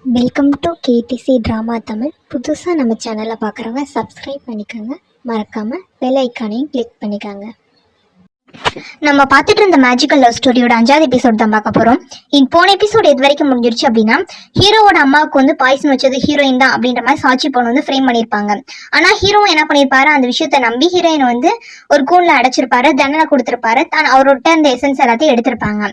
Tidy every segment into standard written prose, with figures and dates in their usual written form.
Welcome to KTC drama Tamil. புதுசாக நம்ம சேனலை பார்க்குறவங்க சப்ஸ்கிரைப் பண்ணிக்கோங்க. மறக்காமல் பெல் ஐக்கானையும் கிளிக் பண்ணிக்கோங்க. நம்ம பார்த்துட்டு இருந்த மேஜிக்கல் லவ் ஸ்டோரியோட 5வது எபிசோட் தான் பார்க்க போகிறோம். போன எபிசோட் எது வரைக்கும் முடிஞ்சிருச்சு அப்படின்னா, ஹீரோவோட அம்மாவுக்கு வந்து பாய்சன் வச்சது ஹீரோயின் தான் அப்படின்ற மாதிரி சாட்சி பொண்ணு வந்து ஃப்ரேம் பண்ணியிருப்பாங்க. ஆனால் ஹீரோ என்ன பண்ணியிருப்பாரு, அந்த விஷயத்தை நம்பி ஹீரோயின் வந்து ஒரு கூண்டில் அடைச்சிருப்பாரு, தண்டனை கொடுத்துருப்பாரு. அவரோட இந்த எசன்ஸ் எல்லாத்தையும் எடுத்திருப்பாங்க.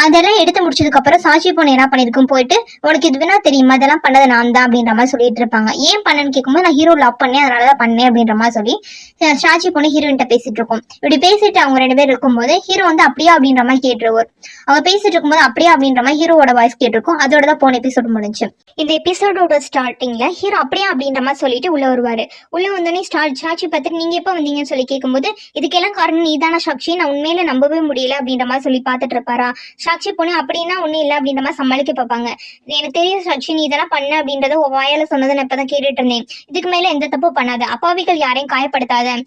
அதெல்லாம் எடுத்து முடிச்சதுக்கப்புறம் சாட்சி பொண்ணு என்ன பண்ணியிருக்கும், போயிட்டு உனக்கு இது வேணா தெரியுமா, அதெல்லாம் பண்ணது நான் தான் அப்படின்ற மாதிரி சொல்லிட்டு இருப்பாங்க. ஏன் பண்ணேன்னு கேட்கும்போது, நான் ஹீரோ லவ் பண்ணேன் அதனால தான் பண்ணேன் அப்படின்ற மாதிரி சொல்லி சாட்சி பொண்ணு ஹீரோயின்ட்ட பேசிட்டு இருக்கும். இப்படி பேசிட்டு அவங்க 2 பேர் இருக்கும்போது ஹீரோ வந்து அப்படியா அப்படின்ற மாதிரி கேட்டுருவார். அவங்க பேசிட்டு இருக்கும்போது அப்படியா அப்படின்ற மாதிரி ஹீரோவோட வாய்ஸ் கேட்டிருக்கும். அதோட தான் போன எபிசோட் முடிஞ்சு. இந்த எபிசோடோட ஸ்டார்டிங்ல ஹீரோ அப்படியா அப்படின்ற மாதிரி சொல்லிட்டு உள்ள வருவாரு. உள்ள வந்தோடனே சாட்சி பார்த்துட்டு நீங்க எப்ப வந்தீங்கன்னு சொல்லி கேட்கும்போது, இதுக்கெல்லாம் காரணம் நீதானா சாட்சி, நான் உண்மையில நம்பவே முடியல அப்படின்ற மாதிரி சொல்லி பார்த்துட்டு இருப்பாரா. சாட்சி பொண்ணு அப்படின்னா ஒன்னும் இல்லை அப்படின்ற மாதிரி சமாளிக்க பார்ப்பாங்க. எனக்கு தெரியும் சாட்சி, நீ இதெல்லாம் பண்ண அப்படின்றத வாயால சொன்னதை நான் இப்பதான் கேட்டுட்டு இருந்தேன். இதுக்கு மேல எந்த தப்பும் பண்ணாத, அப்பாவிகள் யாரையும் காயப்படுத்தாத,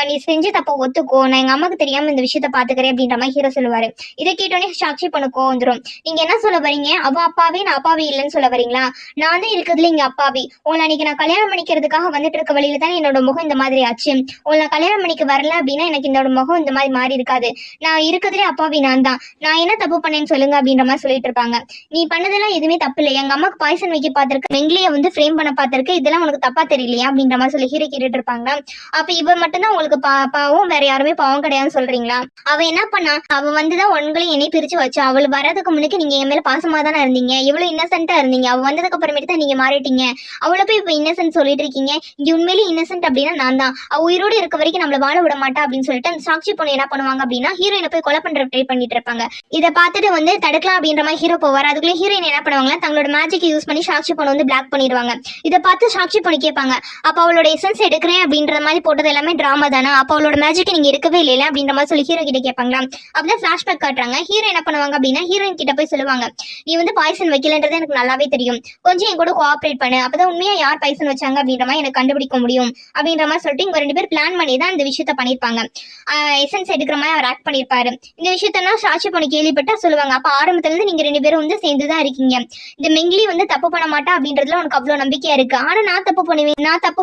நீ செஞ்ச தப்ப ஒத்துக்கோ, நான் எங்க அம்மாக்கு தெரியாம இந்த விஷயத்த பாத்துக்கிறேன் அப்படின்ற மாதிரி ஹீரோ சொல்லுவாரு. இதை கேட்டோடனே சாட்சி பொண்ணுக்கோ வந்துடும். நீங்க என்ன சொல்ல வரீங்க, அவ அப்பாவே நான் அப்பாவி இல்லைன்னு சொல்ல வரீங்களா? நான் தான் இருக்கிறதுல இங்க அப்பாவி. உங்களை அன்னைக்கு நான் கல்யாணம் பண்ணிக்கிறதுக்காக வந்துட்டு இருக்க வழியில தான் என்னோட முகம் இந்த மாதிரி ஆச்சு. உங்களை நான் கல்யாணம் பண்ணிக்க வரல அப்படின்னா எனக்கு என்னோட முகம் இந்த மாதிரி மாறி இருக்காது. நான் இருக்கிறதுலே அப்பாவி நான் தான். நான் என்ன தப்பு பண்ணேன்னு சொல்லுங்க அப்படின்ற மாதிரி சொல்லிட்டு இருப்பாங்க. நீ பண்ணதெல்லாம் எதுவுமே தப்பு இல்லை. எங்க அம்மாக்கு பாய்சன் வைக்க பார்த்திருக்க, வெங்கிலிய வந்து ஃப்ரேம் பண்ண பார்த்திருக்க, இதெல்லாம் உனக்கு தப்பா தெரியலையா அப்படின்ற மாதிரி சொல்லி ஹீரோ கேட்டுட்டு இருப்பாங்க. அப்ப இவ மட்டும்தான் உங்களுக்கு பாவம், வேற யாருமே பாவம் கிடையாதுன்னு சொல்றீங்களா? அவ என்ன பண்ணா, அவ வந்துதான் உங்களையும் என்னை பிரிச்சு வச்சா. அவள் வரதுக்கு முன்னுக்கு நீங்க என் மேல பாசமா தானே இருந்தீங்க, எவ்வளவு இன்னசென்ட்டா இருந்தீங்க. அவ வந்ததுக்கு அப்புறமேட்டு தான் நீங்க மாறிட்டீங்க. அவளை போய் இப்ப இன்னசென்ட் சொல்லிட்டு இருக்கீங்க. இங்க உண்மையிலேயே இன்னசென்ட் அப்படின்னா நான் தான். அவ உயிரோடு இருக்க வரைக்கும் நம்மள வாழ விட மாட்டா அப்படின்னு சொல்லிட்டு அந்த சாட்சி பொண்ணு என்ன பண்ணுவாங்க அப்படின்னா, ஹீரோயினை போய் கொலை பண்ற ட்ரை பண்ணிட்டு இருப்பாங்க. இதை பார்த்துட்டு வந்து தடுக்கலாம் அப்படின்ற மாதிரி ஹீரோ போவார். அதுக்குள்ளே ஹீரோயின் என்ன பண்ணுவாங்கன்னா, தங்களோட மேஜிக் யூஸ் பண்ணி சாட்சி பொண்ணு வந்து பிளாக் பண்ணிடுவாங்க. இதை பார்த்து சாட்சி பொண்ணு கேட்பாங்க, அப்ப அவளோட எசன்ஸ் எடுக்கிறேன் அப்படின்ற மாதிரி போட்டது எல்லாமே டிராமா தானே, அப்ப அவளோட மேஜிக் நீங்க எடுக்கவே இல்லை அப்படின்ற மாதிரி சொல்லி ஹீரோ கிட்ட கேட்பாங்களா. அப்பதான் பிளாஷ்பேக் காட்டுறாங்க. ஹீரோ என்ன பண்ணுவாங்க அப்படின்னா, ஹீரோயின் கிட்ட போய் சொல்லுவாங்க, நீ வந்து பாய்சன் வைக்கலன்றது எனக்கு நல்லாவே தெரியும், கொஞ்சம் என் கூட கோஆப்ரேட் பண்ணு, அப்பதான் உண்மையா யார் பாய்சன் வச்சாங்க அப்படின்ற மாதிரி எனக்கு கண்டுபிடிக்க முடியும் அப்படின்ற மாதிரி சொல்லிட்டு இவங்க 2 பேர் பிளான் பண்ணி தான் இந்த விஷயத்த பண்ணிருப்பாங்க. எசன்ஸ் எடுக்கிற மாதிரி அவர் ஆக்ட் பண்ணிருப்பாரு. இந்த விஷயத்தான் சாட்சி பொண்ணு கேள்விப்பட்டா சொல்லுவாங்க, அப்ப ஆரம்பத்துல இருந்து நீங்க 2 பேரும் வந்து சேர்ந்துதான் இருக்கீங்க. இந்த மெங்கிலி வந்து தப்பு பண்ண மாட்டா அப்படின்றதுல உனக்கு அவ்வளவு நம்பிக்கையா இருக்கு. ஆனா நான் தப்பு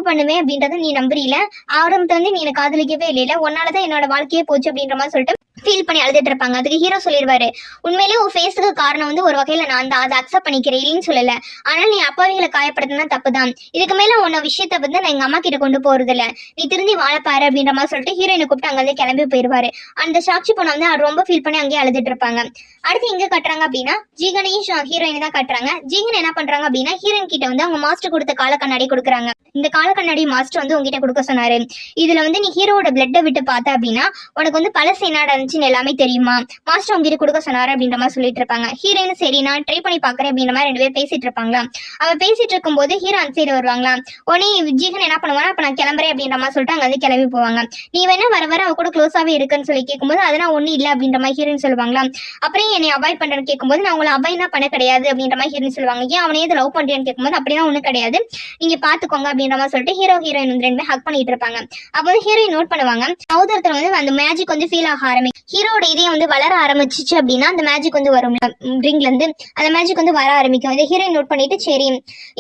பண்ணுவேன் அப்படின்றத நீ நம்புறீல. ஆரம்பத்துல இருந்து நீ எனக்கு காதலிக்கவே இல்லையில, உன்னாலதான் என்னோட வாழ்க்கையே போச்சு அப்படின்ற மாதிரி சொல்லிட்டு ஃபீல் பண்ணி அழுதுட்டு இருப்பாங்க. அதுக்கு ஹீரோ சொல்லிடுவாரு, உண்மையிலேயே உன் ஃபேஸுக்கு காரணம் வந்து ஒரு வகையில நான் தான், அதை அக்செப்ட் பண்ணிக்கிறேன், இல்லைன்னு சொல்லல. ஆனால் நீ அப்பாவிகளை காயப்படுத்தினா தப்பு தான். இதுக்கு மேல உன்ன விஷயத்த வந்து நான் எங்க அம்மா கிட்ட கொண்டு போறது இல்ல, நீ திருந்தி வாழப்பாரு அப்படின்ற மாதிரி சொல்லிட்டு ஹீரோயினை கூப்பிட்டு அங்க வந்து கிளம்பி போயிருவாரு. அந்த சாட்சி பொண்ணு வந்து ரொம்ப ஃபீல் பண்ணி அங்கேயே அழுதுட்டு இருப்பாங்க. அடுத்து எங்க கட்டுறாங்க அப்படின்னா, ஜீகனையும் ஹீரோயின் தான் கட்டுறாங்க. ஜீகன் என்ன பண்றாங்க அப்படின்னா, ஹீரோயின் கிட்ட வந்து அவங்க மாஸ்டர் கொடுத்த கால கண்ணாடி கொடுக்குறாங்க. இந்த கால கண்ணாடி மாஸ்டர் வந்து உங்ககிட்ட கொடுக்க சொன்னாரு. இதுல வந்து நீ ஹீரோட பிளட்டை விட்டு பார்த்த அப்படின்னா உனக்கு வந்து பழசு என்ன நடந்துச்சுன்னு எல்லாமே தெரியுமா, மாஸ்டர் உங்ககிட்ட கொடுக்க சொன்னாரு அப்படின்ற மாதிரி சொல்லிட்டு இருப்பாங்க. ஹீரோயின் சரி நான் ட்ரை பண்ணி பாக்குறேன் அப்படின்ற மாதிரி 2 பேர் பேசிட்டு இருப்பாங்களா. அவ பேசிட்டு இருக்கும் போது ஹீரோ அந்த சைடு வருவாங்களா. உடனே ஜீகன் என்ன பண்ணுவானா, அப்ப நான் கிளம்புறேன் அப்படின்ற மாதிரி சொல்லிட்டு அங்க வந்து கிளம்பி போவாங்க. நீ வேணா வர வர அவ கூட க்ளோஸாவே இருக்குன்னு சொல்லி கேட்கும்போது அதெல்லாம் ஒண்ணு இல்ல அப்படின்ற மாதிரி ஹீரோயின் சொல்லுவாங்களா. அப்புறம் என்னை அவாய்ட் பண்றேன்னு கேட்கும்போது நான் உங்களை அவாய்ட் தான் பண்ண கிடையாது அப்படின்ற மாதிரி ஹீரோயின் சொல்லுவாங்க. ஏன் அவனே இதை லவ் பண்றேன்னு கேட்கும்போது அப்படின்னா ஒண்ணு கிடையாது, நீங்க பாத்துக்கோங்க அப்படின்ற மாதிரி சொல்லிட்டு ஹீரோயின் வந்து 2 பேரும் ஹக் பண்ணிட்டு இருப்பாங்க. அப்போ ஹீரோயின் நோட் பண்ணுவாங்க, அவதரத்துல வந்து அந்த மேஜிக் வந்து ஃபீல் ஆக ஆரம்பிக்கும். ஹீரோட இதயம் வந்து வளர ஆரம்பிச்சிச்சு அப்படின்னா அந்த மேஜிக் வந்து வரும் ரிங்ல இருந்து, அந்த மேஜிக் வந்து வர ஆரம்பிக்கும். இதை ஹீரோயின் நோட் பண்ணிட்டு சரி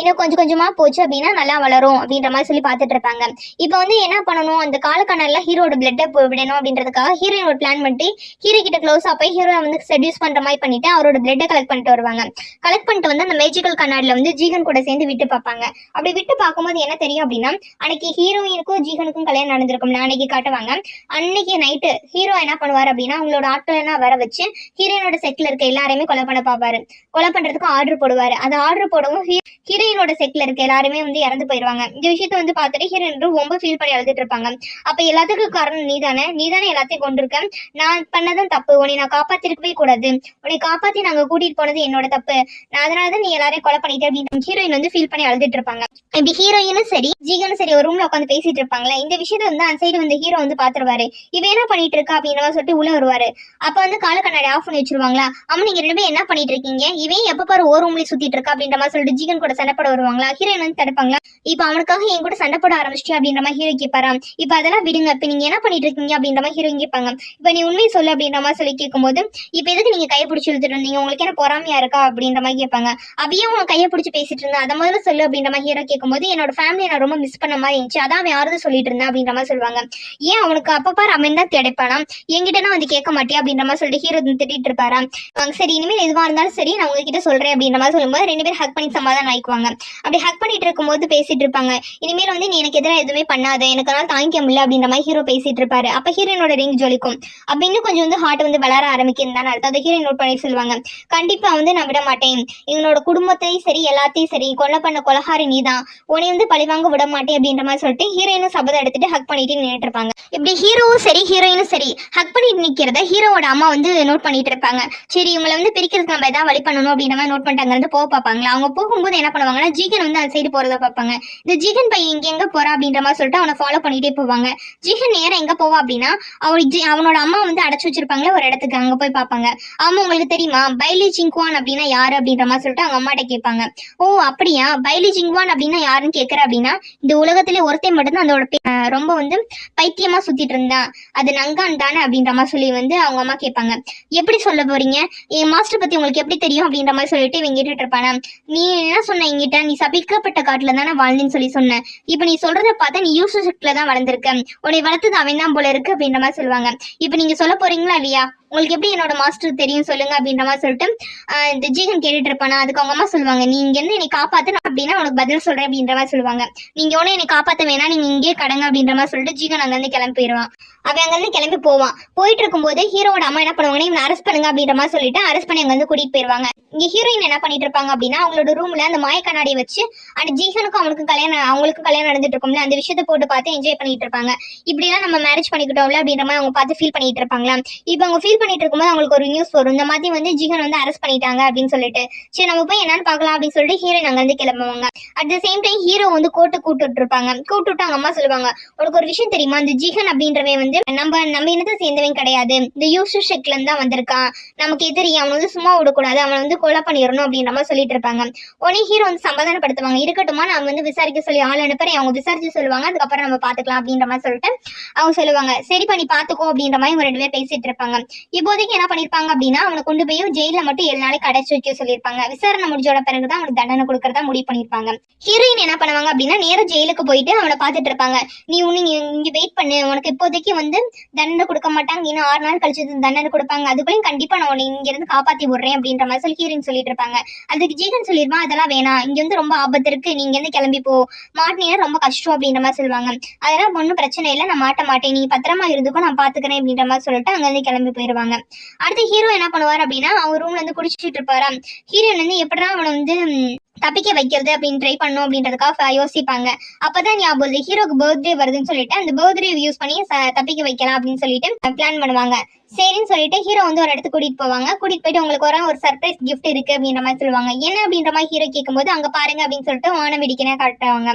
இன்னும் கொஞ்சம் கொஞ்சமா போச்சு அப்படின்னா நல்லா வளரும் அப்படின்ற மாதிரி சொல்லி பார்த்துட்டு இருப்பாங்க. இப்போ வந்து என்ன பண்ணணும், அந்த காலக்கண்ணால ஹீரோட பிளட்டை விடணும் அப்படின்றதுக்காக ஹீரோயின் ஒரு பிளான் பண்ணிட்டு ஹீரோ கிட்ட க்ளோஸா போய் ஹீரோ வந்து செடியூஸ் பண்ற மாதிரி பண்ணிட்டு அவரோட பிளட்டை கலெக்ட் பண்ணிட்டு வருவாங்க. கலெக்ட் பண்ணிட்டு வந்து அந்த மேஜிக்கல் கண்ணாடில வந்து ஜீகன் கூட சேர்ந்து விட்டு பார்ப்பாங்க. அப்படி விட்டு பார்க்கும்போது என்ன தெரியும் அப்படின்னா, அன்னைக்கு ஹீரோயினுக்கும் ஜீகனுக்கும் கல்யாணம் நடந்திருக்கும். அன்னைக்கு காட்டுவாங்க. அன்னைக்கு நைட்டு ஹீரோ என்ன பண்ணுவார் அப்படின்னா, அவங்களோட ஆட்களெல்லாம் வர வச்சு ஹீரோயினோட செட்ல இருக்க எல்லாரையுமே கொலை பண்ண பார்ப்பாரு. கொலை பண்றதுக்கு ஆர்டர் போடுவாரு. அந்த ஆர்டர் போடவும் ஹீரோயினோட செட்ல இருக்க எல்லாருமே வந்து இறந்து போயிருவாங்க. இந்த விஷயத்த வந்து பார்த்துட்டு ஹீரோயின் ரொம்ப ஃபீல் பண்ணி அழுதுட்டு இருப்பாங்க. அப்ப எல்லாத்துக்கும் காரணம் நீதானே எல்லாத்தையும் கொண்டிருக்க, நான் பண்ணதும் தப்பு, உன்னை நான் காப்பாத்திருக்கவே கூடாது, உன்னை காப்பாத்தி நாங்க கூட்டிட்டு போனது என்னோட தப்பு, நான் அதனாலதான் நீ எல்லாரையும் கொலை பண்ணிட்டு அப்படின்னு ஹீரோயின் வந்து ஃபீல் பண்ணி அழுதுட்டு இருப்பாங்க. இப்படி ஹீரோயினும் சரி ஜீகனும் சரி ஒரு ரூம்ல உட்காந்து பேசிட்டு இருப்பாங்களே. இந்த விஷயத்த வந்து அந்த சைடு வந்து ஹீரோ வந்து பாத்துருவாரு. இவ என்ன பண்ணிட்டு இருக்கா அப்படின்னு சொல்லிட்டு உள்ள வருவாரு. அப்ப வந்து கால கண்ணாடி ஆஃப் பண்ணி வச்சிருவாங்களா, அம்மா நீங்க 2 பேரும் என்ன பண்ணிட்டு இருக்கீங்க, இவன் எப்ப பாரு ஓர் ரூம்லயே சுத்திட்டு இருக்கா அப்படின்ற மாதிரி சொல்லிட்டு ஜீகன் கூட சண்டை போட வருவாங்களா. ஹீரோயின் வந்து தடுப்பாங்களா, இப்ப அவனுக்காக என் கூட சண்டை போட ஆரம்பிச்சிட்டு அப்படின்ற மாதிரி ஹீரோ கேட்பாராம். இப்ப அதெல்லாம் விடுங்க, இப்ப நீங்க என்ன பண்ணிட்டு இருக்கீங்க அப்படின்ற மாதிரி ஹீரோயின் கேட்பாங்க. இப்ப நீ உண்மையை சொல்லு அப்படின்ற மாதிரி சொல்லி கேட்கும்போது, இப்ப எதுக்கு நீங்க கையை பிடிச்சி இழுத்துட்டு இருந்தீங்க, உங்களுக்கு என்ன பொறாமையா இருக்கா அப்படின்ற மாதிரி கேட்பாங்க. அவையும் உன் கையை பிடிச்சி பேசிட்டு இருந்தா அதை முதல்ல சொல்லு அப்படின்ற மாதிரி ஹீரோ கேட்கும்போது, என்னோட ஃபேமிலியை நான் ரொம்ப மிஸ் பண்ண மாதிரி இருந்துச்சு, அதான் அவன் யாரும் சொல்லிட்டு இருந்தேன் அப்படின்ற மாதிரி சொல்லுவாங்க. ஏன் அவனுக்கு அப்ப பாரு அவன் தான் கிடைப்பானா, என்கிட்ட வந்து கேட்க மாட்டேன் அப்படின்ற மாதிரி சொல்லிட்டு ஹீரோ திட்டிட்டு இருப்பாரா. சரி இனிமேல் எதுவா இருந்தாலும் சரி நான் உங்ககிட்ட சொல்றேன் அப்படின்ற மாதிரி சொல்லும்போது 2 பேரும் ஹக் பண்ணி சமாதானம் ஆயிக்குவாங்க. அப்படி ஹக் பண்ணிட்டு இருக்கும்போது பேசிட்டு இருப்பாங்க. இனிமேல் வந்து நீ எனக்கு எதிராக எதுவுமே பண்ணாத, எனக்கு அதனால தாங்கிக்க முடியல அப்படின்ற மாதிரி ஹீரோ பேசிட்டு இருப்பாரு. அப்ப ஹீரோனோட ரிங் ஜொலிக்கும். அப்ப இன்னும் கொஞ்சம் வந்து ஹார்ட் வந்து வளர ஆரம்பிக்கிறதுதான் அர்த்தம். அதை ஹீரோயின் நோட் பண்ணி சொல்லுவாங்க. கண்டிப்பா வந்து நான் விட மாட்டேன், எங்களோட குடும்பத்தையும் சரி எல்லாத்தையும் சரி கொலை பண்ண கொலகாரி நீதான், உன்னை வந்து பழிவாங்க விட மாட்டேன் அப்படின்ற மாதிரி சொல்லிட்டு ஹீரோயினும் சபதம் எடுத்துட்டு ஹக் பண்ணிட்டு நின்றுட்டு இருப்பாங்க. இப்படி ஹீரோவும் சரி ஹீரோயினும் சரி ஹக் பண்ணிட்டு நிக்கிறத ஹீரோவோட அம்மா வந்து நோட் பண்ணிட்டு இருப்பாங்க. சரி இவங்களை வந்து பிரிக்கிறதுக்கு நம்ம ஏதாவது வழி பண்ணணும் அப்படின்ற மாதிரி நோட் பண்ணிட்டாங்க. வந்து போக பார்ப்பாங்களா. அவங்க போகும்போது என்ன பண்ணுவாங்கன்னா ஜீகன் வந்து அந்த சைடு போறதை பார்ப்பாங்க. இந்த ஜீகன் பையன் இங்க எங்க போறா அப்படின்ற மாதிரி சொல்லிட்டு அவனை ஃபாலோ பண்ணிட்டே போவாங்க. ஜீகன் நேரம் எங்க போவா அப்படின்னா அவனோட அம்மா வந்து அடைச்சு வச்சிருப்பாங்களே ஒரு இடத்துக்கு, அங்க போய் பார்ப்பாங்க. ஆமா உங்களுக்கு தெரியுமா பைலி ஜிங்வான் அப்படின்னா யாரு அப்படின்ற மாதிரி சொல்லிட்டு அவங்க அம்மாட்ட கேட்பாங்க. ஓ அப்படியா, பைலி ஜிங்வான் அப்படின்னா யாருன்னு கேட்கற அப்படின்னா இந்த உலகத்திலே ஒருத்தன் மட்டும்தான் அதோட ரொம்ப வந்து பைத்தியமா சுத்திட்டு இருந்தான், அது நங்கான் தானே அப்படின்ற மாதிரி சொல்லி வந்து அவங்க அம்மா கேட்பாங்க. எப்படி சொல்ல போறீங்க, என் மாஸ்டர் பத்தி உங்களுக்கு எப்படி தெரியும் அப்படின்ற மாதிரி சொல்லிட்டு இவங்க கேட்டுட்டு இருப்பானா. நீ என்ன சொன்ன என்கிட்ட, நீ சபிக்கப்பட்ட காட்டுல தானே வாழ்ந்தேன்னு சொல்லி சொன்ன, இப்ப நீ சொல்றத பார்த்தா நீ யூசுஃப்ல தான் வளர்ந்துருக்க, உன்னை வளர்த்தது அவன் தான் போல இருக்கு அப்படின்ற மாதிரி சொல்லுவாங்க. இப்ப நீங்க சொல்ல போறீங்களா இல்லையா, உங்களுக்கு எப்படி என்னோட மாஸ்டர் தெரியும் சொல்லுங்க அப்படின்ற மாதிரி சொல்லிட்டு இந்த ஜீகன் கேட்டுட்டு இருப்பானா. அதுக்கு அவங்க அம்மா சொல்லுவாங்க, நீ இங்க இருந்து என்னை காப்பாத்து அப்படின்னா உனக்கு பதில் சொல்றேன் அப்படின்ற மாதிரி சொல்லுவாங்க. நீங்க உடனே என்னை காப்பாத்த வேணா, நீங்க இங்கே கடங்க அப்படின்ற மாதிரி சொல்லிட்டு ஜீகன் அங்க இருந்து கிளம்பி போயிடுவான். அவன் அங்க இருந்து கிளம்பி போவான். போயிட்டு இருக்கும்போது ஹீரோட அம்மா என்ன பண்ணுவாங்கன்னா இவனை அரெஸ்ட் பண்ணுங்க அப்படின்ற மாதிரி சொல்லிட்டு அரெஸ்ட் பண்ணி அங்க வந்து கூட்டிட்டு போயிருவாங்க. இங்க ஹீரோயின் என்ன பண்ணிட்டு இருப்பாங்க அப்படின்னா அவங்களோட ரூம்ல அந்த மாய கண்ணாடியை வச்சு அந்த ஜீகனுக்கும் அவங்களுக்கு கல்யாணம் நடந்துட்டு இருக்கும்ல, அந்த விஷயத்த போட்டு பார்த்து என்ஜாய் பண்ணிட்டு இருப்பாங்க. இப்படி எல்லாம் நம்ம மேரேஜ் பண்ணிக்கிட்டோம்ல அப்படின்ற மாதிரி அவங்க பார்த்து ஃபீல் பண்ணிட்டு இருப்பாங்களா. இப்ப அவங்க ஃபீல் பண்ணிட்டு இருக்கும்போது அவங்களுக்கு ஒரு நியூஸ் வரும், இந்த மாதிரி வந்து ஜீகன் வந்து அரெஸ்ட் பண்ணிட்டாங்க அப்படின்னு சொல்லிட்டு. சரி நம்ம போய் என்னன்னு பார்க்கலாம் அப்படின்னு சொல்லிட்டு ஹீரோயின் அங்க வந்து கிளம்புவாங்க. At the same time hero வந்து கோர்ட்டு கூப்பிட்டு இருப்பாங்க. கூப்பிட்டு அவங்க அம்மா சொல்லுவாங்க, உனக்கு ஒரு விஷயம் தெரியுமா, இந்த ஜீகன் அப்படின்றவன் வந்து நம்ம இனத்தை சேர்ந்தவன் கிடையாது, இந்த யூசுஃப் ஷெக்ல இருந்து தான் வந்திருக்கான், நமக்கு எதிரி, அவனை வந்து சும்மா விடக்கூடாது, அவனை வந்து கொலை பண்ணிடணும் அப்படின்ற மாதிரி சொல்லிட்டு இருப்பாங்க. உடனே ஹீரோ வந்து சமாதானப்படுத்துவாங்க. இருக்கட்டுமா நான் வந்து விசாரிக்க சொல்லி ஆள் அனுப்புறேன், அவங்க விசாரிச்சு சொல்லுவாங்க, அதுக்கப்புறம் நம்ம பாத்துக்கலாம் அப்படின்ற மாதிரி சொல்லிட்டு அவங்க சொல்லுவாங்க. சரி பண்ணி பாத்துக்கோ அப்படின்ற மாதிரி ஒரு 2 பேர் பேசிட்டு இருப்பாங்க. இப்போதைக்கு என்ன பண்ணிருப்பாங்க அப்படின்னா அவனை கொண்டு போய் ஜெயில மட்டும் 7 நாளைக்கு அடைச்சு வைக்க சொல்லியிருப்பாங்க. விசாரணை முடிஞ்சோட பிறகுதான் அவனுக்கு தண்டனை கொடுக்கறதா முடிவு பண்ணிருப்பாங்க. ஹீரோயின் என்ன பண்ணுவாங்க அப்படின்னா நேரம் ஜெயிலுக்கு போயிட்டு அவனை பாத்துட்டு இருப்பாங்க. நீ இங்க வெயிட் பண்ணு, உனக்கு இப்போதைக்கு வந்து தண்டனை கொடுக்க மாட்டாங்க, இன்னும் 6 நாள் கழிச்சு தண்டனை கொடுப்பாங்க, அதுக்குள்ளயும் கண்டிப்பா நான் உன்னை இங்க இருந்து காப்பாத்தி விடுறேன் அப்படின்ற மாதிரி சொல்லி ஹீரோயின் சொல்லிட்டு இருப்பாங்க. அதுக்கு ஜீகன் சொல்லிருப்பான், அதெல்லாம் வேணாம், இங்க வந்து ரொம்ப ஆபத்து இருக்கு, நீங்க இருந்து கிளம்பி போ, மாட்டினா ரொம்ப கஷ்டம் அப்படின்ற மாதிரி சொல்லுவாங்க. அதெல்லாம் ஒன்றும் பிரச்சனை இல்லை, நான் மாட்ட மாட்டேன், நீ பத்திரமா இருந்துக்கோ, நான் பாத்துக்கிறேன் அப்படின்ற மாதிரி சொல்லிட்டு அங்க இருந்து கிளம்பி போயிருவாங்க. அடுத்து ஹீரோ என்ன பண்ணுவார் அப்படின்னா அவர் ரூம்ல இருந்து குடிச்சிட்டு இருப்பாரா. ஹீரோயின் வந்து எப்படிதான் அவனை வந்து தப்பிக்க வைக்கிறது அப்படின்னு ட்ரை பண்ணும் அப்படின்றதுக்காக யோசிப்பாங்க. அப்பதான் ஞாபகம் ஹீரோக்கு பர்த்டே வருதுன்னு சொல்லிட்டு அந்த பர்த்டே யூஸ் பண்ணி தப்பிக்க வைக்கலாம் அப்படின்னு சொல்லிட்டு பிளான் பண்ணுவாங்க. சரின்னு சொல்லிட்டு ஹீரோ வந்து ஒரு இடத்துக்கு கூட்டிட்டு போவாங்க. கூட்டிட்டு போயிட்டு உங்களுக்கு ஒரு சர்ப்ரைஸ் கிஃப்ட் இருக்கு அப்படின்ற மாதிரி சொல்லுவாங்க. என்ன அப்படின்ற மாதிரி ஹீரோ கேட்கும்போது அங்க பாருங்க அப்படின்னு சொல்லிட்டு வானம் வெடிக்கனே காட்டுவாங்க.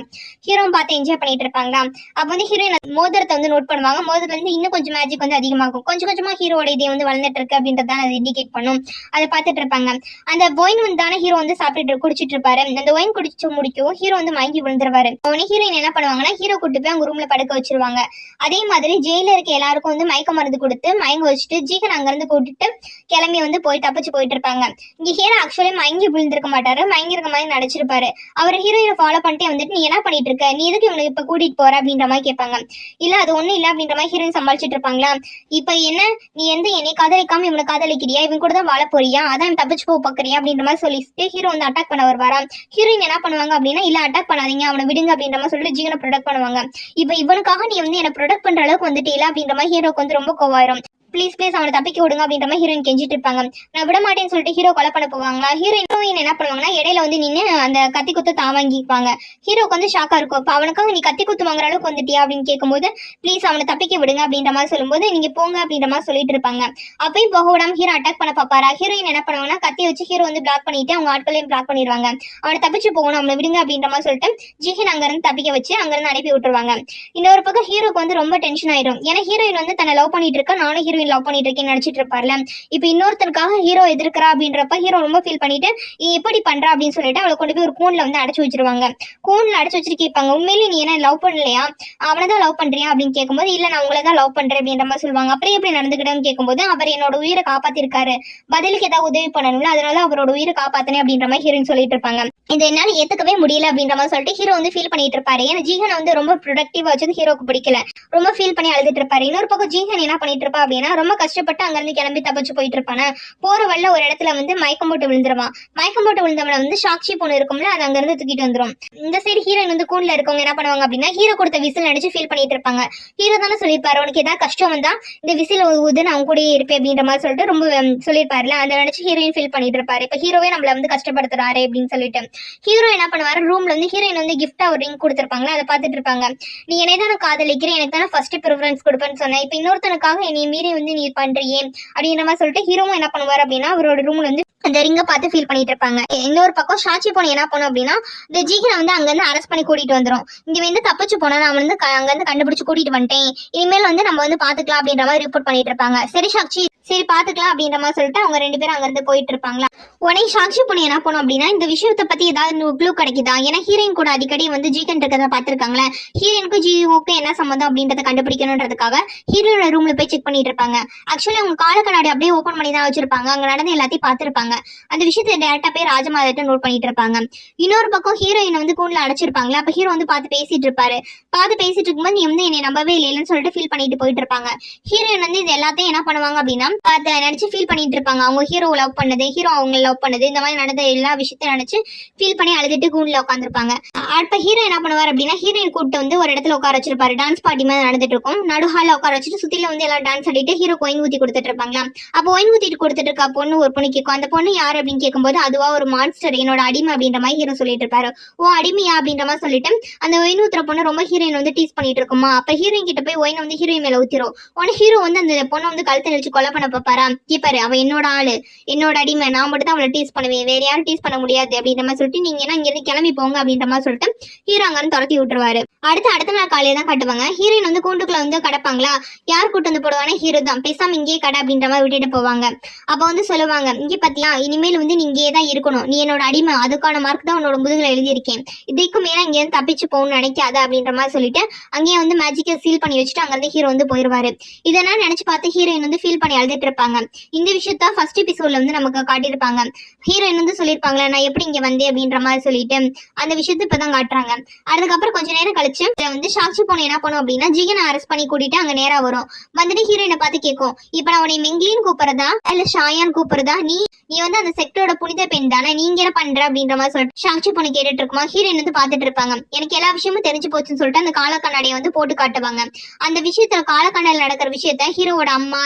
ஹீரோ பார்த்து என்ஜாய் பண்ணிட்டு இருப்பாங்களா. அப்ப வந்து ஹீரோயின் மோதிரத்தை வந்து நோட் பண்ணுவாங்க. மோதிரத்துல இருந்து இன்னும் கொஞ்சம் மேஜிக் வந்து அதிகமாகும். கொஞ்சம் கொஞ்சமா ஹீரோட இதே வந்து வளர்ந்துட்டு இருக்கு அப்படின்றதான் அதை இண்டிகேட் பண்ணும். அதை பார்த்துட்டு இருப்பாங்க. அந்த ஒயின் வந்து தானே ஹீரோ வந்து சாப்பிட்டு குடிச்சிட்டு இருப்பாரு. அந்த ஒயின் குடிச்சு முடிக்கும் ஹீரோ வந்து மயங்கி விழுந்துருவாரு. அவனே ஹீரோயின் என்ன பண்ணுவாங்கன்னா ஹீரோ கூட்டு போய் அவங்க ரூம்ல படுக்க வச்சிருவாங்க. அதே மாதிரி ஜெயில இருக்க எல்லாருக்கும் வந்து மயக்க மருந்து கொடுத்து மயங்க வச்சுட்டு ஜீகன் அங்க இருந்து கூட்டிட்டு கிளம்பி வந்து போய் தப்பிச்சு போயிட்டு இருப்பாங்க. இங்க ஹீரோ ஆக்சுவலி மயங்கி விழுந்திருக்க மாட்டாரு, மயங்கி இருக்க மாதிரி நடிச்சிருப்பாரு. அவர் ஹீரோயினை ஃபாலோ பண்ணிட்டே வந்துட்டு நீ என்ன பண்ணிட்டு இருக்க, நீ எதுக்கு இவனுக்கு இப்ப கூட்டிட்டு போற அப்படின்ற மாதிரி கேட்பாங்க. இல்ல அது ஒண்ணும் இல்ல அப்படின்ற மாதிரி ஹீரோயின் சமாளிச்சுட்டு இருப்பாங்களா. இப்ப என்ன நீ எந்த என்னை காதலிக்காம இவனை காதலிக்கிறியா, இவன் கூட தான் வாழ போறியா, அதான் தப்பிச்சு போக பாக்குறியா அப்படின்ற மாதிரி சொல்லிட்டு ஹீரோ வந்து அட்டாக் பண்ண வருவாரா. ஹீரோயின் என்ன பண்ணுவாங்க அப்படின்னா இல்ல அட்டாக் பண்ணாதீங்க, அவனை விடுங்க அப்படின்ற மாதிரி சொல்லிட்டு ஜீகனை ப்ரொடெக்ட் பண்ணுவாங்க. இப்ப இவனுக்காக நீ வந்து என்ன ப்ரொடெக்ட் பண்ற அளவுக்கு வந்துட்டு இல்ல அப்படின்ற மாதிரி ஹீரோக்கு வந்து ரொம்ப கோவாயிரும். ப்ளீஸ் அவனை தப்பிக்க விடுங்க அப்படின்ற மாதிரி ஹீரோயின் கெஞ்சிட்டு இருப்பாங்க. நான் விட மாட்டேன்னு சொல்லிட்டு ஹீரோ கொலை பண்ண போவாங்களா. ஹீரோயின் என்ன பண்ணுவாங்கன்னா இடையில வந்து நின்று அந்த கத்தி குத்து தாங்கிப்பாங்க. ஹீரோக்கு வந்து ஷாக்கா இருக்கும். இப்போ அவனுக்காக நீ கத்தி குத்து வாங்குற அளவுக்கு வந்துட்டியா அப்படின்னு கேட்கும்போது ப்ளீஸ் அவனை தப்பிக்க விடுங்க அப்படின்ற மாதிரி சொல்லும்போது நீங்க போங்க அப்படின்ற மாதிரி சொல்லிட்டு இருப்பாங்க. அப்பயும் போக விடாம ஹீரோ அட்டாக் பண்ண பாப்பாரா. ஹீரோயின் என்ன பண்ணுவாங்கன்னா கத்தி வச்சு ஹீரோ வந்து பிளாக் பண்ணிட்டு அவங்க ஆட்களையும் பிளாக் பண்ணிடுவாங்க. அவனை தப்பிச்சு போகணும், அவனை விடுங்க அப்படின்ற மாதிரி சொல்லிட்டு ஜீகன் அங்க இருந்து தப்பிக்க வச்சு அங்க இருந்து அனுப்பி விட்டுருவாங்க. இன்னொரு பக்கம் ஹீரோக்கு வந்து ரொம்ப டென்ஷன் ஆயிடும். ஏன்னா ஹீரோயின் வந்து தன்னை லவ் பண்ணிட்டு இருக்கா, நானும் ஹீரோயின் ஹீரோயின் லவ் பண்ணிட்டு இருக்கேன்னு நினைச்சிட்டு இருப்பார்ல. இப்போ இன்னொருத்தனுக்காக ஹீரோ எதிர்க்கிறா அப்படின்றப்ப ஹீரோ ரொம்ப ஃபீல் பண்ணிட்டு நீ எப்படி பண்றா அப்படின்னு சொல்லிட்டு அவளை கொண்டு போய் ஒரு கூண்ல வந்து அடைச்சு வச்சிருவாங்க. கூண்ல அடைச்சு வச்சுட்டு கேட்பாங்க, உண்மையிலே நீ என்ன லவ் பண்ணலையா, அவனை தான் லவ் பண்றியா அப்படின்னு கேட்கும்போது இல்ல நான் உங்களை தான் லவ் பண்றேன் அப்படின்ற மாதிரி சொல்லுவாங்க. அப்புறம் எப்படி நடந்துக்கிட்டேன்னு கேட்கும்போது அவர் என்னோட உயிரை காப்பாத்திருக்காரு, பதிலுக்கு ஏதாவது உதவி பண்ணணும்ல, அதனால அவரோட உயிரை காப்பாத்தினேன் அப்படின்ற மாதிரி ஹீரோயின் சொல்லிட்டு இருப்பாங்க. இதை என்னால ஏத்துக்கவே முடியல அப்படின்ற மாதிரி சொல்லிட்டு ஹீரோ வந்து ஃபீல் பண்ணிட்டு இருப்பாரு. ஏன்னா ஜீகன் வந்து ரொம்ப ப்ரொடக்டிவா வச்சது ஹீரோக்கு பிடிக்கல, ரொம்ப ஃபீல் பண்ணி அழுதுட்டு இருப்பாரு. இன்னொரு பக்கம் ஜீகன் என்ன பண்ணிட்டு இருப்பா அப்படின்னா ரொம்ப கஷ்டப்பட்டு அங்க இருந்து கிளம்பி தப்பிச்சு போயிட்டு இருப்பானே. போற வழியில ஒரு இடத்துல வந்து மயக்கம் போட்டு விழுந்துருவான். மயக்கம் போட்டு விழுந்தவன வந்து சாக்ஷி பொண்ணு இருக்கும்ல, அது அங்க இருந்து தூக்கிட்டு வந்துரும். இந்த சைடு ஹீரோயின் வந்து கூண்ல இருக்கவங்க என்ன பண்ணுவாங்க அப்படின்னா ஹீரோ கொடுத்த விசில் நினைச்சு ஃபீல் பண்ணிட்டு இருப்பாங்க. ஹீரோ தானே சொல்லியிருப்பாரு உனக்கு ஏதாவது கஷ்டம் வந்தா இந்த விசில் ஊது நான் கூட இருப்பேன் அப்படின்ற மாதிரி சொல்லிட்டு ரொம்ப சொல்லியிருப்பாருல, அதை நினைச்சு ஹீரோயின் ஃபீல் பண்ணிட்டு இருப்பாரு. இப்ப ஹீரோவே நம்மள வந்து கஷ்டப்படுத்துறாரு அப்படின்னு சொல்லிட்டு ஹீரோ என்ன பண்ணுவாரு, ரூம்ல வந்து ஹீரோயின் வந்து கிஃப்டா ஒரு ரிங் கொடுத்துருப்பாங்களா, அதை பார்த்துட்டு இருப்பாங்க. நீ என்னை தானே காதலிக்கிறேன், எனக்கு தானே ஃபர்ஸ்ட் ப்ரிஃபரன்ஸ் கொடுப்பேன்னு சொன்னேன், இப்போ இன்னொருத்தனுக்காக என்னை மீறி வந்து நீ பண்றியே அப்படின்ற மாதிரி சொல்லிட்டு ஹீரோவும் என்ன பண்ணுவார் அப்படின்னா அவரோட ரூம்ல வந்து அந்த ரிங்கை பார்த்து ஃபீல் பண்ணிட்டு இருப்பாங்க. இன்னொரு பக்கம் சாட்சி பொண்ணு என்ன பண்ணும் அப்படின்னா இந்த ஜீகனை வந்து அங்க இருந்து அரெஸ்ட் பண்ணி கூட்டிட்டு வந்துடும். இங்க வந்து தப்பிச்சு போனா நான் வந்து அங்க இருந்து கண்டுபிடிச்சு கூட்டிட்டு வந்துட்டேன், இனிமேல் வந்து நம்ம வந்து பாத்துக்கலாம் அப்படின்ற மாதிரி ரிப்போர்ட் பண்ணிட்டு இருப்பாங்க. சரி சாட்சி சரி பாத்துக்கலாம் அப்படின்ற மாதிரி சொல்லிட்டு அவங்க ரெண்டு பேரும் அங்க இருந்து போயிட்டு இருப்பாங்களா. உடனே சாட்சி பொண்ணு என்ன பண்ணும் அப்படின்னா இந்த விஷயத்தை பத்தி ஏதாவது க்ளூ கிடைக்குதா, ஏன்னா ஹீரோயின் கூட அடிக்கடி வந்து ஜீகன் இருக்கிறத பாத்துருக்காங்களே, ஹீரோயினுக்கும் ஜியோக்கும் என்ன சம்மந்தம் அப்படின்றத கண்டுபிடிக்கணுன்றதுக்காக ஹீரோயோட ரூம்ல போய் செக் பண்ணிட்டு இருப்பாங்க. ஆக்சுவலி அவங்க கால கண்ணாடி அப்படியே ஓப்பன் பண்ணி தான் வச்சிருப்பாங்க, அங்க நடந்து எல்லாத்தையும் பாத்துருப்பாங்க. அந்த விஷயத்தை டேரக்டா போய் ராஜமாதத்தை நோட் பண்ணிட்டு இருப்பாங்க. இன்னொரு பக்கம் ஹீரோயின் வந்து கூண்ல அடைச்சிருப்பாங்களா, அப்ப ஹீரோ வந்து பார்த்து பேசிட்டு இருப்பாரு. பார்த்து பேசிட்டு இருக்கும்போது நீ வந்து என்னை நம்பவே இல்லைன்னு சொல்லிட்டு ஃபீல் பண்ணிட்டு போயிட்டு இருப்பாங்க. ஹீரோயின் வந்து இது எல்லாத்தையும் என்ன பண்ணுவாங்க அப்படின்னா பார்த்து நினைச்சு ஃபீல் பண்ணிட்டு இருப்பாங்க. அவங்க ஹீரோ லவ் பண்ணது, ஹீரோ அவங்க லவ் பண்ணது, இந்த மாதிரி நடந்த எல்லா விஷயத்தையும் நினைச்சு ஃபீல் பண்ணி அழுதுட்டு கூண்ல உட்காந்துருப்பாங்க. அப்ப ஹீரோ என்ன பண்ணுவார் அப்படின்னா ஹீரோயின் கூப்பிட்டு வந்து ஒரு இடத்துல உட்கார வச்சிருப்பாரு. டான்ஸ் பார்ட்டி மாதிரி நடந்துட்டு இருக்கும். நடுஹால உட்கார வச்சுட்டு சுத்தில வந்து எல்லாம் டான்ஸ் ஆடிட்டு ஹீரோ ஒயின் ஊத்தி கொடுத்துட்டு இருப்பாங்களா. அப்போ ஒயின் ஊத்திட்டு கொடுத்துட்டு இருக்கா பொண்ணு ஒரு பொண்ணு கேட்கும். அந்த பொண்ணு யாரு அப்படின்னு கேட்கும்போது அதுவா ஒரு மான்ஸ்டர், என்னோட அடிமை அப்படின்ற மாதிரி ஹீரோ சொல்லிட்டு இருப்பாரு. ஓ அடிமையா அப்படின்ற மாதிரி சொல்லிட்டு அந்த ஒயின் ஊத்துற பொண்ணு ரொம்ப ஹீரோயின் வந்து டீஸ் பண்ணிட்டு இருக்குமா. அப்ப ஹீரோயின் கிட்ட போய் ஒயின் வந்து ஹீரோயின் மேல ஊத்திரும். உடனே ஹீரோ வந்து அந்த பொண்ணை வந்து கழுத்தை நெரிச்சு கொலை பண்ண பாப்பாரா. கேப்பாரு அவ என்னோட ஆளு, என்னோட அடிமை, நான் மட்டும் தான் அவளை டீஸ் பண்ணுவேன், வேற யாரும் டீஸ் பண்ண முடியாது அப்படின்ற மாதிரி சொல்லிட்டு நீங்க என்ன இங்க இருந்து கிளம்பி போங்க அப்படின்ற மாதிரி சொல்லிட்டு ஹீரோ அங்க இருந்து துரத்தி விட்டுருவாரு. அடுத்த நாள் காலையில தான் காட்டுவாங்க. ஹீரோயின் வந்து கூண்டுக்குள்ள வந்து கடப்பாங்களா, யார் கூட்டு வந்து போடுவானா ஹீரோ தான். பேசாம இங்கேயே கடை அப்படின்ற மாதிரி விட்டுட்டு போவாங்க. அப்ப வந்து சொல்லுவாங்க இங்கே பாத்தியா இனிமேல் வந்து நீ இங்கேயே தான் இருக்கணும், நீ என்னோட அடிமை, அதுக்கான மார்க் தான் உன்னோட முதுகுல எழுதியிருக்கேன், இதுக்கும் மேல இங்கே இருந்து தப்பிச்சு போகணும்னு நினைக்காத அப்படின்ற மாதிரி சொல்லிட்டு அங்கேயே வந்து மேஜிக்கை சீல் பண்ணி வச்சுட்டு அங்க இருந்து ஹீரோ வந்து போயிருவாரு. இதெல்லாம் நினைச்சு பார்த்து ஹீரோயின் வந்து ஃபீல் பண்ணி அழுதுட்டு இருப்பாங்க. இந்த விஷயத்த ஃபர்ஸ்ட் எபிசோட்ல வந்து நமக்கு காட்டியிருப்பாங்க. ஹீரோயின் வந்து சொல்லியிருப்பாங்களா நான் எப்படி இங்க வந்தேன் அப்படின்ற மாதிரி சொல்லிட்டு அந்த விஷயத்த இப்பதான் காட்டுறாங்க. அதுக்கப்புறம் கொஞ்ச நேரம் கழிச்சு வந்து சாட்சி பொண்ணு என்ன பண்ணும் அப்படின்னா ஜீகனை அரெஸ்ட் பண்ணி கூட்டிட்டு அங்க நேரா வரும். வந்துட்டு ஹீரோயினை பார்த்து கேட்கும், இப்ப நான் உன்னை மெங்கிலின்னு கூப்பிடுறதா இல்ல ஷாயான்னு கூப்பிடுறதா, நீ வந்து அந்த செக்டரோட புனித பெண் தானே, நீங்க என்ன பண்ற அப்படின்ற மாதிரி சொல்லிட்டு சாட்சி பொண்ணு கேட்டுட்டு இருக்குமா. ஹீரோயின் வந்து பாத்துட்டு இருப்பாங்க. எனக்கு எல்லா விஷயமும் தெரிஞ்சு போச்சுன்னு சொல்லிட்டு அந்த கால கண்ணாடியை வந்து போட்டு காட்டுவாங்க. அந்த விஷயத்துல கால கண்ணாடியில் நடக்கிற விஷயத்த ஹீரோவோட அம்மா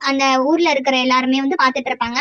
அந்த ஊர்ல இருக்கிற எல்லாருமே வந்து பாத்துட்டு இருப்பாங்க.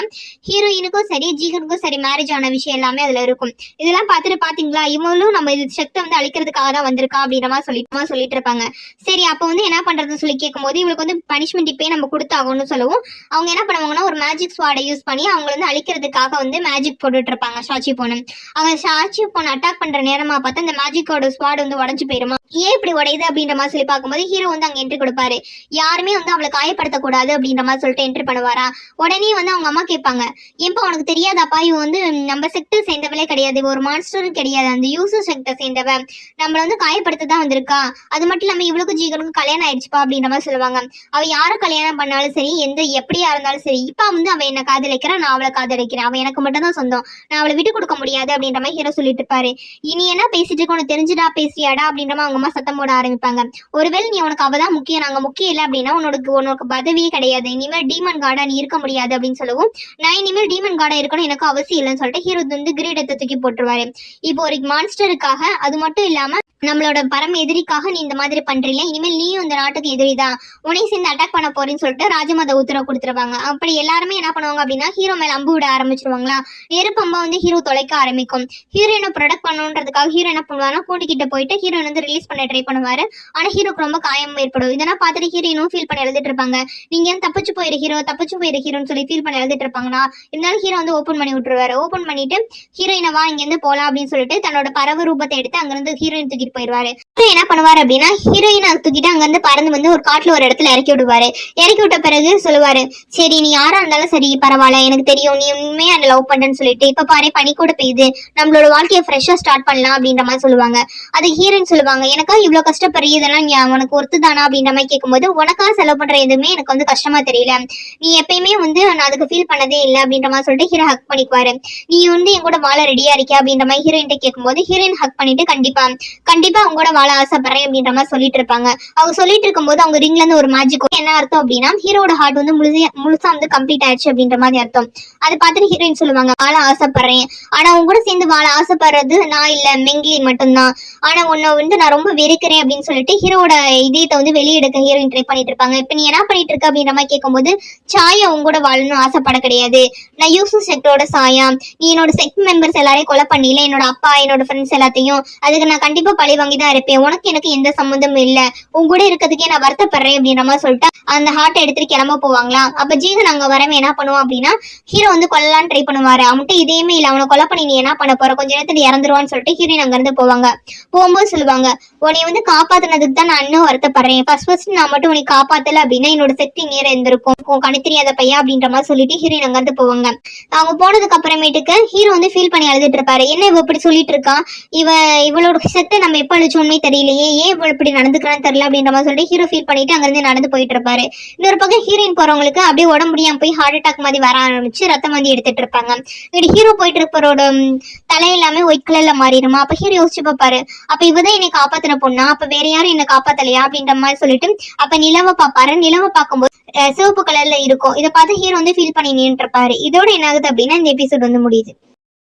ஹீரோயினுக்கும் சரி ஜீகனுக்கும் சரி மேரேஜ் ஆன விஷயம் எல்லாமே அதுல இருக்கும். இதெல்லாம் பார்த்துட்டு பாத்தீங்களா இவங்களும் நம்ம இது சக்தி வந்து அழிக்கிறதுக்காக தான் வந்திருக்கா அப்படின்ற மாதிரி சொல்லிட்டு இருப்பாங்க. சரி அப்ப வந்து என்ன பண்றதுன்னு சொல்லி கேட்கும் போது இவளுக்கு வந்து பனிஷ்மெண்ட் இப்பே நம்ம கொடுத்தாகணும்னு சொல்லவும் அவங்க என்ன பண்ணுவாங்கன்னா ஒரு மேஜிக் ஸ்வாடை யூஸ் பண்ணி அவங்க வந்து அழிக்கிறதுக்காக வந்து மேஜிக் போட்டுட்டு இருப்பாங்க. சாட்சி பொண்ணு அவங்க சாட்சி பொண்ணு அட்டாக் பண்ற நேரமா பார்த்தா அந்த மேஜிக்கோட ஸ்வாட் வந்து உடஞ்சு போயிருமா. ஏன் இப்படி உடையுது அப்படின்ற மாதிரி சொல்லி பார்க்கும்போது ஹீரோ வந்து அங்க என்ட்ரி கொடுப்பாரு. யாருமே வந்து அவளை காயப்படுத்தக்கூடாது அப்படின்ற மாதிரி சொல்லிட்டு என்ட்ரி பண்ணுவாரா. உடனே வந்து அவங்க அம்மா கேட்பாங்க, ஏன்பா உனக்கு தெரியாதாப்பா இவ வந்து நம்ம செக்டர் சேர்ந்தவளே கிடையாது, ஒரு மான்ஸ்டரும் கிடையாது, அந்த யூசர் செக்டர் சேர்ந்தவ, நம்மள வந்து காயப்படுத்த தான் வந்திருக்கா, அது மட்டும் இல்லாம இவளுக்கும் ஜீகனுக்கும் கல்யாணம் ஆயிடுச்சுப்பா அப்படின்ற மாதிரி சொல்லுவாங்க. அவ யார கல்யாணம் பண்ணாலும் சரி எப்படியா இருந்தாலும் சரி இப்ப வந்து அவ என்ன காதலிக்கிறா, நான் அவளை காதலிக்கிறேன், அவ எனக்கு மட்டும் தான் சொந்தம், நான் அவளை விட்டு கொடுக்க முடியாது அப்படின்ற மாதிரி ஹீரோ சொல்லிட்டு இருப்பாரு. இனி என்ன பேசிட்டு இருக்க உனக்கு தெரிஞ்சுடா பேசியாடா அப்படின்ற மாதிரி அவங்க அம்மா சத்தம் போட ஆரம்பிப்பாங்க. ஒருவேளை நீ உனக்கு அவதான் முக்கியம், நாங்க முக்கியம் இல்லை அப்படின்னா உனக்கு பதவியே கிடையாது, இனிமேல் டீமன் கார்டா நீ இருக்க முடியாது அப்படின்னு சொல்லவும் நான் இனிமேல் டீமன் கார்டா இருக்கணும் எனக்கு அவசியம் இல்லைன்னு சொல்லிட்டு ஹீரோ வந்து கிரீடத்தை தூக்கி போட்டுருவாரு. இப்போ ஒரு மான்ஸ்டருக்காக அது மட்டும் இல்லாம நம்மளோட பரம எதிரிக்காக நீ இந்த மாதிரி பண்றீங்க, இனிமேல் நீயும் இந்த நாட்டுக்கு எதிரிதான், உனையும் சேர்ந்து அட்டாக் பண்ண போறேன்னு சொல்லிட்டு ராஜமாதா உத்தரவு கொடுத்துருவாங்க. அப்படி எல்லாருமே என்ன பண்ணுவாங்க அப்படின்னா ஹீரோ மேல அம்பு விட ஆரம்பிச்சிருவாங்களா. நெருப்பு அம்பா வந்து ஹீரோ தொலைக்க ஆரம்பிக்கும். ஹீரோயினை ப்ரொடக்ட் பண்ணணுன்றதுக்காக ஹீரோ என்ன பண்ணுவாருன்னா கூட்டிக்கிட்ட போயிட்டு ஹீரோயின் வந்து ரிலீஸ் பண்ண ட்ரை பண்ணுவாரு. ஆனா ஹீரோக்கு ரொம்ப காயம் ஏற்படும். இதெல்லாம் பார்த்துட்டு ஹீரோயினும் ஃபீல் பண்ணி எழுதிட்டு இருப்பாங்க. நீங்க தப்பிச்சு போயிரு ஹீரோன்னு சொல்லி ஃபீல் பண்ணி எழுதிட்டு இருப்பாங்கன்னா இருந்தாலும் ஹீரோ வந்து ஓப்பன் பண்ணி விட்டுருவாரு. ஓப்பன் பண்ணிட்டு ஹீரோயினை வா இங்க இருந்து போலாம் அப்படின்னு சொல்லிட்டு தன்னோட பறவை ரூபத்தை எடுத்து அங்கிருந்து ஹீரோயின் தூக்கிட்டு தூக்கிட்டு போயிடுவாரு. என்ன பண்ணுவாரு அப்படின்னா ஹீரோயினை தூக்கிட்டு அங்க இருந்து பறந்து வந்து ஒரு காட்டுல ஒரு இடத்துல இறக்கி விடுவாரு. இறக்கி விட்ட பிறகு சொல்லுவாரு, சரி நீ யாரா இருந்தாலும் சரி பரவாயில்ல, எனக்கு தெரியும் நீ உண்மையா என்ன லவ் பண்றேன்னு சொல்லிட்டு, இப்ப பாரு பனி கூட பெய்யுது, நம்மளோட வாழ்க்கையை ஃப்ரெஷ்ஷா ஸ்டார்ட் பண்ணலாம் அப்படின்ற மாதிரி சொல்லுவாங்க. அது ஹீரோயின் சொல்லுவாங்க, எனக்கா இவ்வளவு கஷ்டப்படுற இதெல்லாம் உனக்கு ஒருத்துதானா அப்படின்ற மாதிரி கேட்கும்போது, உனக்கா செலவு பண்ற எதுவுமே எனக்கு வந்து கஷ்டமா தெரியல, நீ எப்பயுமே வந்து நான் அதுக்கு ஃபீல் பண்ணதே இல்லை அப்படின்ற மாதிரி சொல்லிட்டு ஹீரோ ஹக் பண்ணிக்குவாரு. நீ வந்து என் கூட வாழ ரெடியா இருக்கியா அப்படின்ற மாதிரி ஹீரோயின் கேட்கும்போது ஹீரோயின் ஹக் பண்ணிட்டு கண்டிப்பா கண்டிப்பா அவங்க கூட வாழ ஆசைப்படுறேன் அப்படின்ற மாதிரி சொல்லிட்டு இருப்பாங்க. அவங்க சொல்லிட்டு இருக்கும்போது அவங்க ரிங்ல இருந்து ஒரு மேஜிக் என்ன அர்த்தம் அப்படின்னா ஹீரோட ஹார்ட் வந்து முழுசா வந்து கம்ப்ளீட் ஆயிடுச்சு அப்படின்ற மாதிரி அர்த்தம். அதை பார்த்துட்டு ஹீரோயின் சொல்லுவாங்க, வாழ ஆசைப்படுறேன், ஆனா உங்க கூட சேர்ந்து வாழ ஆசைப்படுறது நான் இல்ல மெங்கிலி மட்டும்தான், ஆனா உன்னை வந்து நான் ரொம்ப வெறுக்கிறேன் அப்படின்னு சொல்லிட்டு ஹீரோட இதயத்தை வந்து வெளியெடுக்க ஹீரோயின் ட்ரை பண்ணிட்டு இருப்பாங்க. இப்ப நீ என்ன பண்ணிட்டு இருக்க அப்படின்ற மாதிரி கேட்கும்போது, சாயா உங்க கூட வாழணும்னு ஆசைப்பட கிடையாது, நான் யூசு செக்டரோட சாயா, நீ என்னோட செட் மெம்பர்ஸ் எல்லாரையும் கொலை பண்ணில, என்னோட அப்பா என்னோட ஃப்ரெண்ட்ஸ் எல்லாத்தையும், அதுக்கு நான் கண்டிப்பா பழி வாங்கி தான் இருப்பேன், உனக்கு எனக்கு எந்த சம்மந்தமும் இல்ல, உங்க கூட இருக்கிறதுக்கே நான் வருத்தப்படுறேன் அப்படின்ற மாதிரி சொல்லிட்டு அந்த ஹார்ட்டை எடுத்துட்டு கிளம்ப போவாங்களா. அப்ப ஜீவன் அங்க வரவே என்ன பண்ணுவான் அப்படின்னா ஹீரோ வந்து கொல்லலான்னு ட்ரை பண்ணுவாரு. அவன்கிட்ட இதேமே இல்ல, அவனை கொலை பண்ணி நீ என்ன பண்ண போற, கொஞ்ச நேரத்துல இறந்துருவான்னு சொல்லிட்டு ஹீரோயின் அங்க இருந்து போவாங்க. போகும்போது சொல்லுவாங்க, உன்னை வந்து காப்பாத்தினதுக்கு தான் நான் இன்னும் வருத்தப்படுறேன், ஃபர்ஸ்ட் நான் மட்டும் உனக்கு காப்பாத்தல அப்படின்னா என்னோட செக்டி நேரம் இருந்திருக்கும், கணி தெரியாத பையன் அப்படின்ற மாதிரி சொல்லிட்டு ஹீரோயின் அங்க இருந்து போவாங்க. அவங்க போனதுக்கு அப்புறமேட்டுக்கு ஹீரோ வந்து ஃபீல் பண்ணி அழுதுட்டு இருப்பாரு. என்ன இவ இப்படி சொல்லிட்டு இருக்கான், இவளோட செக்டை நம்ம எப்ப அழிச்சோன்னே தெரியலையே, ஏன் இவள் இப்படி நடந்துக்கிறான்னு தெரியல அப்படின்ற மாதிரி சொல்லிட்டு ஹீரோ ஃபீல் பண்ணிட்டு அங்க இருந்து நடந்து போயிட்டு இருப்பாரு. இன்னொரு பக்கம் ஹீரோயின் போறவங்களுக்கு அப்படியே உடம்பு முடியாம போய் ஹார்ட் அட்டாக் மாதிரி வர ஆரம்பிச்சு ரத்தம் வந்து எடுத்துட்டு இருப்பாங்க. இப்படி ஹீரோ போயிட்டு இருப்பவரோட தலை எல்லாமே ஒயிட் கலர்ல மாறிடுமா. அப்ப ஹீரோ யோசிச்சு பார்ப்பாரு, அப்ப இவதான் என்னை காப்பாத்தின பொண்ணா, அப்ப வேற யாரும் என்ன காப்பாத்தலையா அப்படின்ற மாதிரி சொல்லிட்டு அப்ப நிலவை பார்ப்பாரு. நிலவை பார்க்கும்போது சிவப்பு கலர்ல இருக்கும். இதை பார்த்து ஹீரோ வந்து ஃபீல் பண்ணி நின்று இருப்பாரு. இதோட என்ன ஆகுது அப்படின்னா இந்த எபிசோட் வந்து முடியுது.